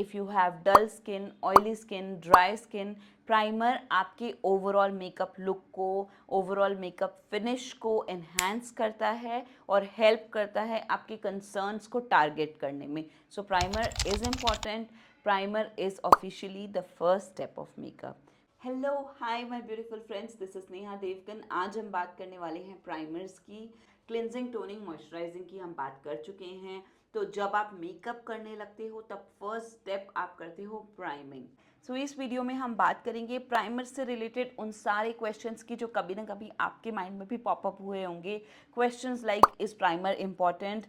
If you have dull skin, oily skin, dry skin, primer आपके overall makeup look को, overall makeup finish को enhance करता है और हेल्प करता है आपके कंसर्न्स को टारगेट करने में. So primer is important. Primer is officially the first step of makeup. Hello, hi my beautiful friends, this is Neha Devgan. आज हम बात करने वाले हैं प्राइमर्स की. क्लिनजिंग, टोनिंग, मॉइस्चराइजिंग की हम बात कर चुके हैं. तो जब आप मेकअप करने लगते हो तब फर्स्ट स्टेप आप करते हो प्राइमिंग. सो इस वीडियो में हम बात करेंगे प्राइमर से रिलेटेड उन सारे क्वेश्चंस की जो कभी ना कभी आपके माइंड में भी पॉपअप हुए होंगे. Questions like, is primer important?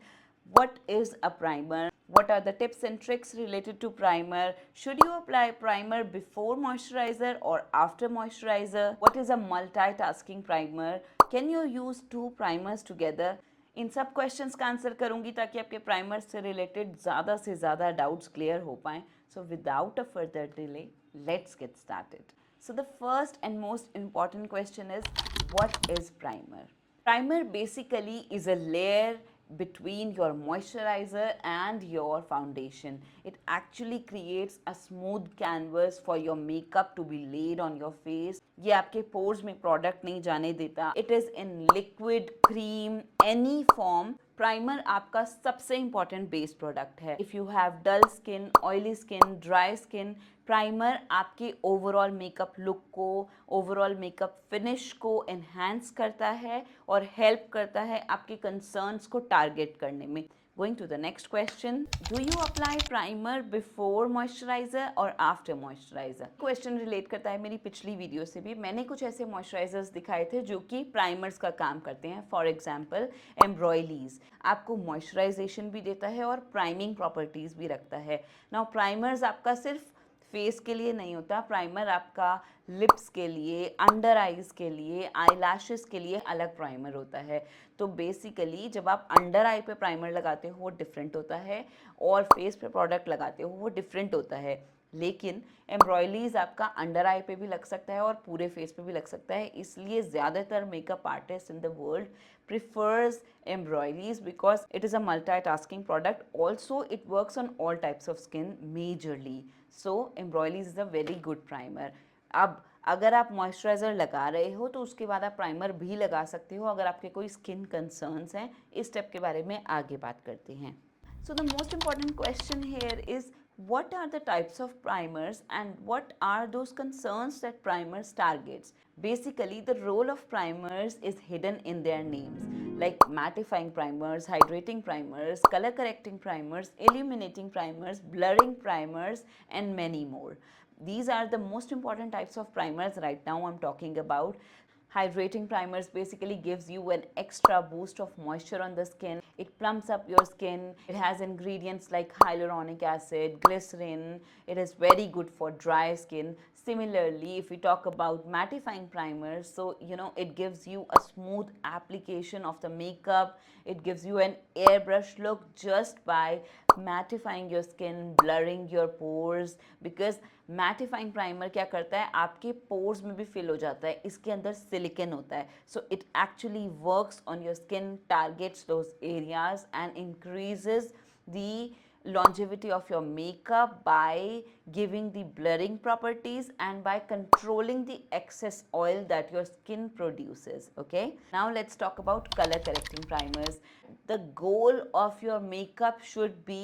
What is a primer? What are the tips and tricks related to primer? Should you apply primer before moisturizer or after moisturizer? What is a multitasking primer? Can you use two primers together? इन सब questions का answer करूंगी ताकि आपके primer से related ज़्यादा से ज़्यादा doubts clear हो पाएँ. So without a further delay, let's get started. So the first and most important question is, what is primer? Primer basically is a layer between your moisturizer and your foundation. It actually creates a smooth canvas for your makeup to be laid on your face. ये आपके pores में product नहीं जाने देता. It is in liquid, cream, any form. Primer आपका सबसे important base product है. If you have dull skin, oily skin, dry skin, primer आपके ओवरऑल मेकअप लुक को, ओवरऑल मेकअप फिनिश को एनहांस करता है और हेल्प करता है आपके कंसर्न्स को टारगेट करने में. Going to the next question, do you apply primer before moisturizer or after moisturizer? Question relate करता है मेरी पिछली वीडियो से भी. मैंने कुछ ऐसे मॉइस्चराइजर्स दिखाए थे जो कि प्राइमर्स का काम करते हैं. फॉर एग्जांपल एम्ब्रॉयलीज आपको मॉइस्चराइजेशन भी देता है और प्राइमिंग प्रॉपर्टीज़ भी रखता है. नाउ प्राइमर्स आपका सिर्फ फेस के लिए नहीं होता. प्राइमर आपका लिप्स के लिए, अंडर आईज के लिए, आई लैशेस के लिए अलग प्राइमर होता है. तो बेसिकली जब आप अंडर आई पे प्राइमर लगाते हो वो डिफरेंट होता है और फेस पे प्रोडक्ट लगाते हो वो डिफरेंट होता है. लेकिन एम्ब्रॉयलीज आपका अंडर आई पे भी लग सकता है और पूरे फेस पे भी लग सकता है. इसलिए ज़्यादातर makeup artist in the world prefers embroideries because it is a multitasking product. Also, it works on all types of skin majorly. So, embroideries is a very good primer. अब अगर आप मॉइस्चराइज़र लगा रहे हो तो उसके बाद आप प्राइमर भी लगा सकते हो अगर आपके कोई स्किन कंसर्न्स हैं. इस स्टेप के बारे में आगे बात करते हैं. So the most important question here is, what are the types of primers and what are those concerns that primers targets? Basically, the role of primers is hidden in their names, like mattifying primers, hydrating primers, color correcting primers, illuminating primers, blurring primers, and many more. These are the most important types of primers right now I'm talking about. Hydrating primers basically gives you an extra boost of moisture on the skin. It plumps up your skin. It has ingredients like hyaluronic acid, glycerin. It is very good for dry skin. Similarly, if we talk about mattifying primers, so it gives you a smooth application of the makeup. It gives you an airbrush look just by mattifying your skin, blurring your pores, because mattifying primer क्या करता है, आपके pores में भी fill हो जाता है. इसके अंदर सिलिकन होता है. So it actually works on your skin, targets those areas and increases the longevity of your makeup by giving the blurring properties and by controlling the excess oil that your skin produces. Okay, now let's talk about color correcting primers. The goal of your makeup should be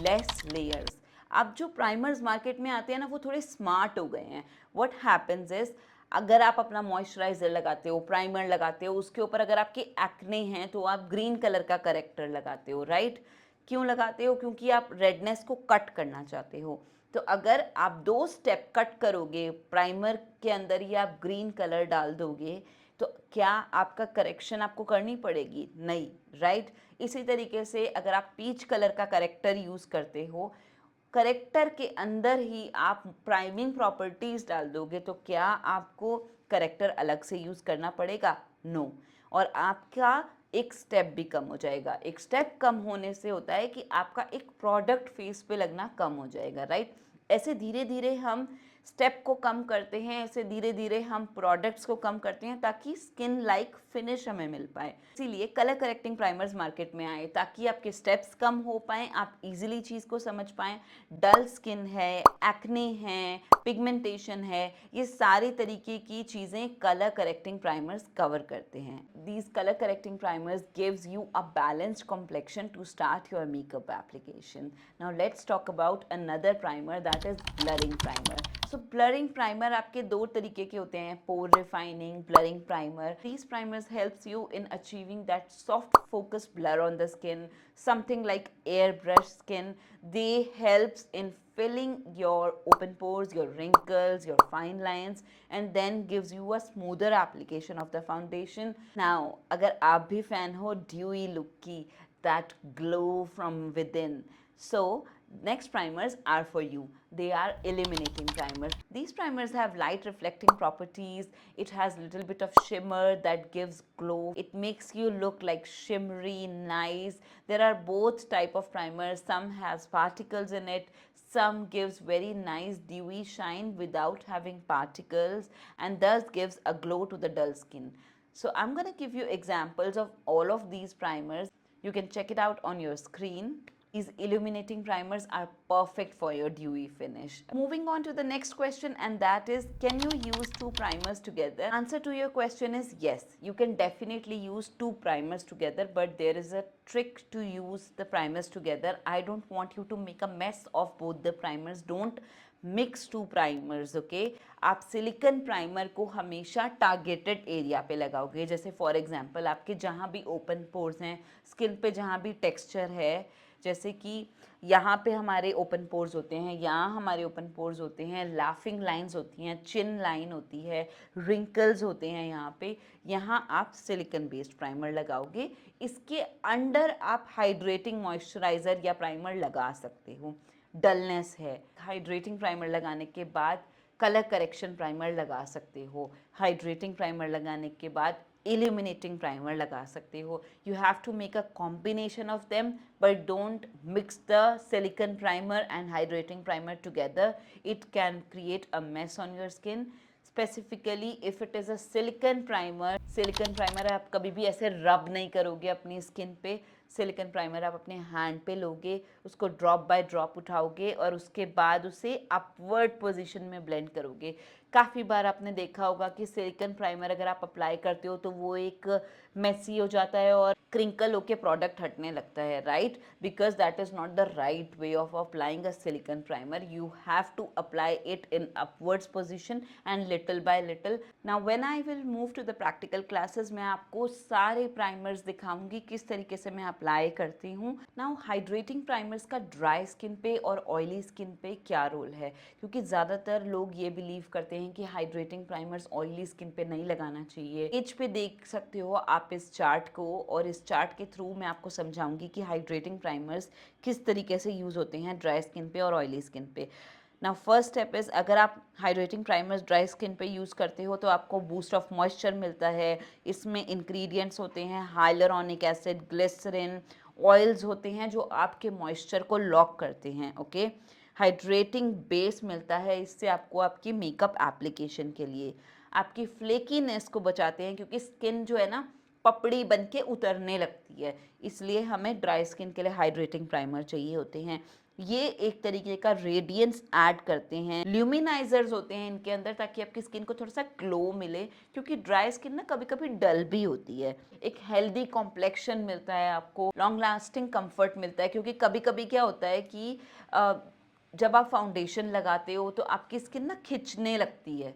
less layers. अब जो primers market में आते हैं ना वो थोड़े smart हो गए हैं. व्हाट हैपेंस इज, अगर आप अपना मॉइस्चराइज़र लगाते हो, प्राइमर लगाते हो, उसके ऊपर अगर आपके एक्ने हैं तो आप ग्रीन कलर का करेक्टर लगाते हो. राइट? क्यों लगाते हो? क्योंकि आप रेडनेस को कट करना चाहते हो. तो अगर आप 2 स्टेप कट करोगे, प्राइमर के अंदर ही आप ग्रीन कलर डाल दोगे, तो क्या आपका करेक्शन आपको करनी पड़ेगी? नहीं. राइट? इसी तरीके से अगर आप पीच कलर का करेक्टर यूज़ करते हो, करेक्टर के अंदर ही आप प्राइमिंग प्रॉपर्टीज़ डाल दोगे, तो क्या आपको करेक्टर अलग से यूज़ करना पड़ेगा? नो. और आपका एक स्टेप भी कम हो जाएगा. एक स्टेप कम होने से होता है कि आपका एक प्रोडक्ट फेस पे लगना कम हो जाएगा. राइट? ऐसे धीरे धीरे हम स्टेप को कम करते हैं, ऐसे धीरे धीरे हम प्रोडक्ट्स को कम करते हैं ताकि स्किन लाइक फिनिश हमें मिल पाए। इसीलिए कलर करेक्टिंग प्राइमर्स मार्केट में आए ताकि आपके स्टेप्स कम हो पाएँ, आप इजीली चीज़ को समझ पाएँ। डल स्किन है, एक्ने है, पिगमेंटेशन है, ये सारी तरीके की चीज़ें कलर करेक्टिंग प्राइमर्स कवर करते हैं। These colour correcting primers gives you a balanced complexion to start your makeup application. Now let's talk about another primer, that is blurring primer. So blurring primer आपके दो तरीके के होते हैं, pore refining, blurring primer. These primers helps you in achieving that soft focus blur on the skin, something like airbrush skin. They helps in filling your open pores, your wrinkles, your fine lines, and then gives you a smoother application of the foundation. Now, अगर आप भी fan हो dewy look की, that glow from within, so next primers are for you. They are illuminating primers. These primers have light reflecting properties. It has little bit of shimmer that gives glow. It makes you look like shimmery, nice. There are both type of primers. Some has particles in it. Some gives very nice dewy shine without having particles and thus gives a glow to the dull skin. So I'm going to give you examples of all of these primers. You can check it out on your screen. These illuminating primers are perfect for your dewy finish. Moving on to the next question, and that is, can you use two primers together? Answer to your question is yes, you can definitely use two primers together, but there is a trick to use the primers together. I don't want you to make a mess of both the primers. Don't mix two primers, okay. आप silicone primer को हमेशा targeted area पे लगाओगे, जैसे for example आपके जहाँ भी open pores हैं, स्किन पे जहाँ भी टेक्सचर है, जैसे कि यहाँ पे हमारे ओपन पोर्स होते हैं, यहाँ हमारे ओपन पोर्स होते हैं, लाफिंग लाइंस होती हैं, चिन लाइन होती है, रिंकल्स होते हैं यहाँ आप सिलिकन बेस्ड प्राइमर लगाओगे। इसके अंडर आप हाइड्रेटिंग मॉइस्चराइज़र या प्राइमर लगा सकते हो। डलनेस है, हाइड्रेटिंग प्राइमर लगाने के बाद कलर करेक्शन प्राइमर लगा सकते हो। हाइड्रेटिंग प्राइमर लगाने के बाद illuminating primer लगा सकते हो। You have to make a combination of them, but don't mix the silicone primer and hydrating primer together. It can create a mess on your skin. Specifically if it is a silicone primer आप कभी भी ऐसे रब नहीं करोगे अपनी skin पे। Silicon primer आप अपने हैंड पे लोगे, उसको ड्रॉप बाय ड्रॉप उठाओगे और उसके बाद उसे अपवर्ड पोजीशन में ब्लेंड करोगे। काफ़ी बार आपने देखा होगा कि सिलिकन प्राइमर अगर आप अप्लाई करते हो तो वो एक मेसी हो जाता है और क्रिंकल होके प्रोडक्ट हटने लगता है, right? Because that is not the right way of applying a silicone primer. You have to apply it in upwards position and little by little. Now when I will move to the practical classes, मैं आपको सारे primers दिखाऊंगी किस तरीके से मैं apply करती हूँ. नाउ हाइड्रेटिंग प्राइमर्स का ड्राई स्किन पे और ऑयली स्किन पे क्या रोल है, क्योंकि ज़्यादातर लोग ये बिलीव करते हैं कि हाइड्रेटिंग प्राइमर्स ऑयली स्किन पे नहीं लगाना चाहिए. पेज पे देख सकते हो आप इस चार्ट को, और इस चार्ट के थ्रू मैं आपको समझाऊंगी कि हाइड्रेटिंग प्राइमर्स किस तरीके से यूज़ होते हैं ड्राई स्किन पे और ऑयली स्किन पे. नाउ फर्स्ट स्टेप इज़, अगर आप हाइड्रेटिंग प्राइमर्स ड्राई स्किन पे यूज़ करते हो तो आपको बूस्ट ऑफ मॉइस्चर मिलता है. इसमें इंग्रेडिएंट्स होते हैं हाइलुरोनिक एसिड, ग्लिसरीन, ऑयल्स होते हैं जो आपके मॉइस्चर को लॉक करते हैं. ओके, हाइड्रेटिंग बेस मिलता है, इससे आपको आपकी मेकअप एप्लीकेशन के लिए. आपकी फ्लेकीनेस को बचाते हैं, क्योंकि स्किन जो है ना पपड़ी बन के उतरने लगती है, इसलिए हमें ड्राई स्किन के लिए हाइड्रेटिंग प्राइमर चाहिए होते हैं. ये एक तरीके का रेडियंस ऐड करते हैं. ल्यूमिनाइजर्स होते हैं इनके अंदर, ताकि आपकी स्किन को थोड़ा सा ग्लो मिले, क्योंकि ड्राई स्किन ना कभी कभी डल भी होती है. एक हेल्दी कॉम्प्लेक्शन मिलता है आपको, लॉन्ग लास्टिंग कंफर्ट मिलता है, क्योंकि कभी कभी क्या होता है कि जब आप फाउंडेशन लगाते हो तो आपकी स्किन ना खिंचने लगती है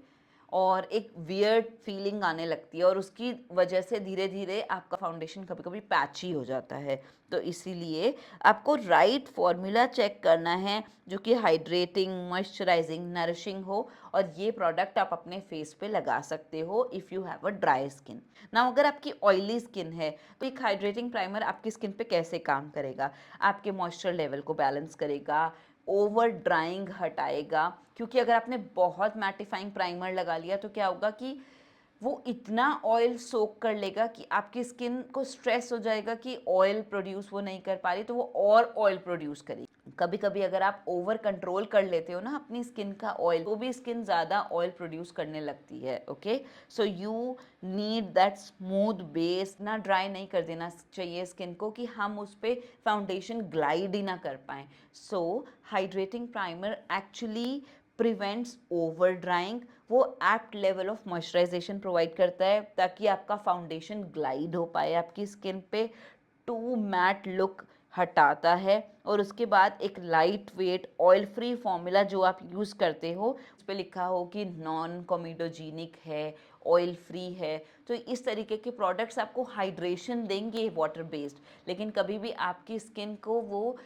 और एक वियर्ड फीलिंग आने लगती है, और उसकी वजह से धीरे धीरे आपका फाउंडेशन कभी कभी पैची हो जाता है. तो इसीलिए आपको राइट फॉर्मूला चेक करना है जो कि हाइड्रेटिंग, मॉइस्चराइजिंग, नरिशिंग हो, और ये प्रोडक्ट आप अपने फेस पे लगा सकते हो if you have a dry skin. ना अगर आपकी ऑयली स्किन है तो एक हाइड्रेटिंग प्राइमर आपकी स्किन पे कैसे काम करेगा, आपके मॉइस्चर लेवल को बैलेंस करेगा, ओवर ड्राइंग हटाएगा. क्योंकि अगर आपने बहुत मैटिफाइंग प्राइमर लगा लिया तो क्या होगा कि वो इतना ऑयल सोक कर लेगा कि आपकी स्किन को स्ट्रेस हो जाएगा कि ऑयल प्रोड्यूस वो नहीं कर पा रही, तो वो और ऑयल प्रोड्यूस करेगी. कभी कभी अगर आप ओवर कंट्रोल कर लेते हो ना अपनी स्किन का ऑयल, तो भी स्किन ज़्यादा ऑयल प्रोड्यूस करने लगती है. Okay, so you need that smooth base. ना ड्राई नहीं कर देना चाहिए स्किन को कि हम उस पर फाउंडेशन ग्लाइड ही ना कर पाएँ. So hydrating primer actually prevents over drying. वो apt level of moisturisation provide करता है ताकि आपका फाउंडेशन ग्लाइड हो पाए आपकी स्किन पे. टू मैट लुक हटाता है. और उसके बाद एक light weight oil free formula जो आप यूज़ करते हो, उस पर लिखा हो कि नॉन कोमिडोजेनिक है, ऑयल फ्री है. तो इस तरीके के प्रोडक्ट्स आपको हाइड्रेशन देंगे वाटर बेस्ड, लेकिन कभी भी आपकी स्किन को वो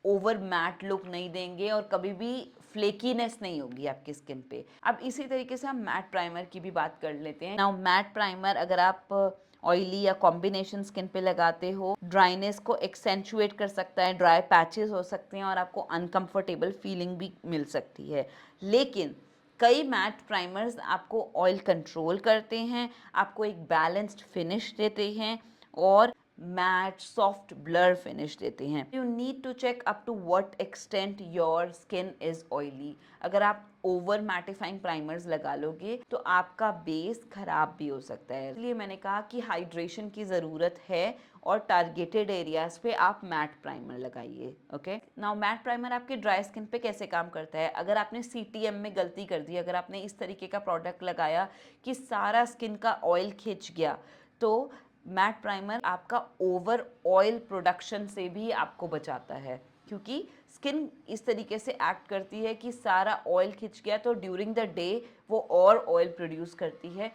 ओवर मैट लुक नहीं देंगे और कभी भी फ्लेकीनेस नहीं होगी आपकी स्किन पे. अब इसी तरीके से हम मैट प्राइमर की भी बात कर लेते हैं. नाउ मैट प्राइमर अगर आप ऑयली या कॉम्बिनेशन स्किन पे लगाते हो, ड्राइनेस को एक्सेंचुएट कर सकता है, ड्राई पैचेस हो सकते हैं और आपको अनकंफर्टेबल फीलिंग भी मिल सकती है. लेकिन कई मैट प्राइमर्स आपको ऑयल कंट्रोल करते हैं, आपको एक बैलेंस्ड फिनिश देते हैं और मैट सॉफ्ट ब्लर फिनिश देते हैं. You need to check up to what extent your skin is oily. अगर आप ओवर मैटिफाइंग प्राइमर्स लगा लोगे तो आपका बेस खराब भी हो सकता है. इसलिए मैंने कहा कि हाइड्रेशन की ज़रूरत है और टारगेटेड एरियाज पे आप मैट प्राइमर लगाइए. ओके, नाउ मैट प्राइमर आपके ड्राई स्किन पे कैसे काम करता है. अगर आपने CTM में गलती कर दी, अगर आपने इस तरीके का प्रोडक्ट लगाया कि सारा स्किन का ऑयल खिंच गया, तो मैट प्राइमर आपका ओवर ऑयल प्रोडक्शन से भी आपको बचाता है. क्योंकि स्किन इस तरीके से एक्ट करती है कि सारा ऑयल खिंच गया तो ड्यूरिंग द डे वो और ऑयल प्रोड्यूस करती है.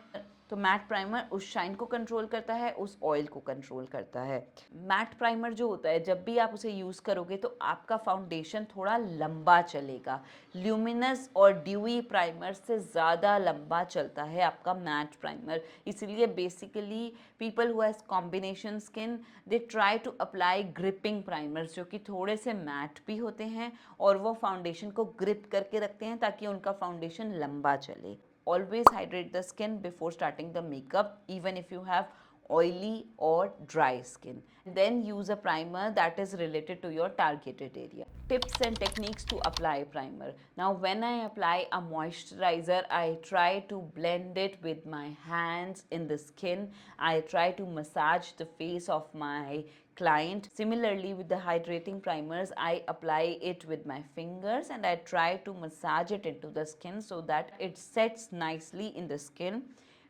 तो मैट प्राइमर उस शाइन को कंट्रोल करता है, उस ऑयल को कंट्रोल करता है. मैट प्राइमर जो होता है, जब भी आप उसे यूज़ करोगे तो आपका फाउंडेशन थोड़ा लंबा चलेगा. ल्यूमिनस और ड्यूई प्राइमर से ज़्यादा लंबा चलता है आपका मैट प्राइमर. इसलिए basically people who has combination skin, they try to apply gripping primers जो कि थोड़े से मैट भी होते हैं और वो फाउंडेशन को ग्रिप करके रखते हैं ताकि उनका फाउंडेशन लंबा चले. Always hydrate the skin before starting the makeup, even if you have oily or dry skin. Then use a primer that is related to your targeted area. Tips and techniques to apply primer. Now when I apply a moisturizer, I try to blend it with my hands in the skin. I try to massage the face of my client. Similarly, with the hydrating primers, I apply it with my fingers and I try to massage it into the skin so that it sets nicely in the skin.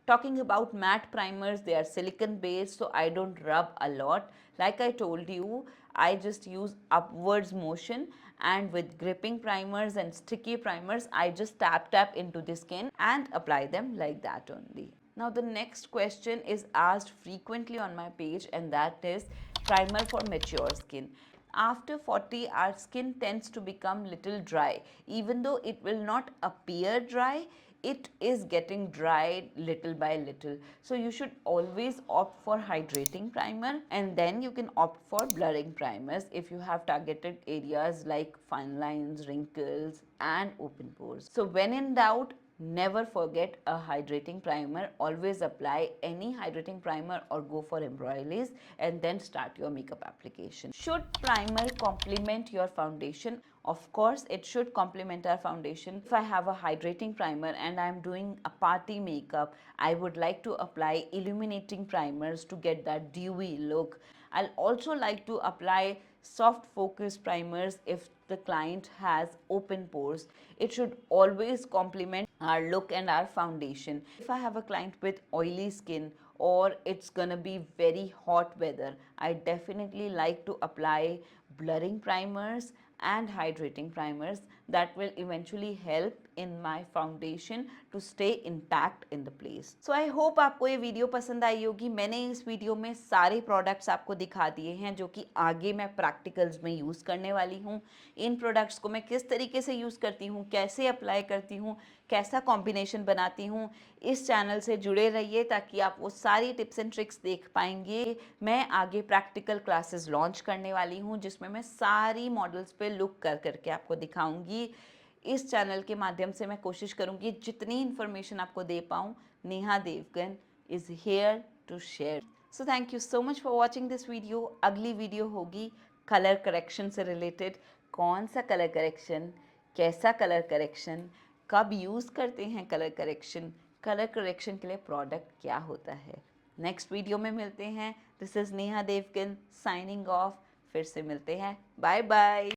Talking about matte primers, they are silicone based, so I don't rub a lot. Like I told you, I just use upwards motion, and with gripping primers and sticky primers, I just tap into the skin and apply them like that only. Now the next question is asked frequently on my page, and that is primer for mature skin. After 40, our skin tends to become little dry. Even though it will not appear dry, it is getting dry little by little. So you should always opt for hydrating primer, and then you can opt for blurring primers if you have targeted areas like fine lines, wrinkles and open pores. So when in doubt, never forget a hydrating primer. Always apply any hydrating primer or go for embroideries and then start your makeup application. Should primer complement your foundation? Of course, it should complement our foundation. If I have a hydrating primer and I'm doing a party makeup, I would like to apply illuminating primers to get that dewy look. I'll also like to apply soft focus primers if the client has open pores. It should always complement our look and our foundation. If I have a client with oily skin or it's gonna be very hot weather, I definitely like to apply blurring primers and hydrating primers that will eventually help in my foundation to stay intact in the place. So I hope आपको ये video पसंद आई होगी. मैंने इस video में सारे products आपको दिखा दिए हैं जो कि आगे मैं प्रैक्टिकल्स में यूज़ करने वाली हूँ. इन प्रोडक्ट्स को मैं किस तरीके से यूज़ करती हूँ, कैसे अप्लाई करती हूँ, कैसा कॉम्बिनेशन बनाती हूँ. इस चैनल से जुड़े रहिए ताकि आप वो सारी टिप्स एंड ट्रिक्स देख पाएंगे. मैं आगे प्रैक्टिकल क्लासेस लॉन्च करने वाली हूँ जिसमें मैं सारी मॉडल्स पे लुक कर करके आपको दिखाऊंगी. इस चैनल के माध्यम से मैं कोशिश करूंगी जितनी इन्फॉर्मेशन आपको दे पाऊँ. Neha Devgan is here to share. So thank you so much for watching this video. अगली वीडियो होगी कलर करेक्शन से रिलेटेड. कौन सा कलर करेक्शन, कैसा कलर करेक्शन, कब यूज़ करते हैं कलर करेक्शन के लिए प्रोडक्ट क्या होता है। नेक्स्ट वीडियो में मिलते हैं। This is Neha Devgan signing off. फिर से मिलते हैं। Bye bye.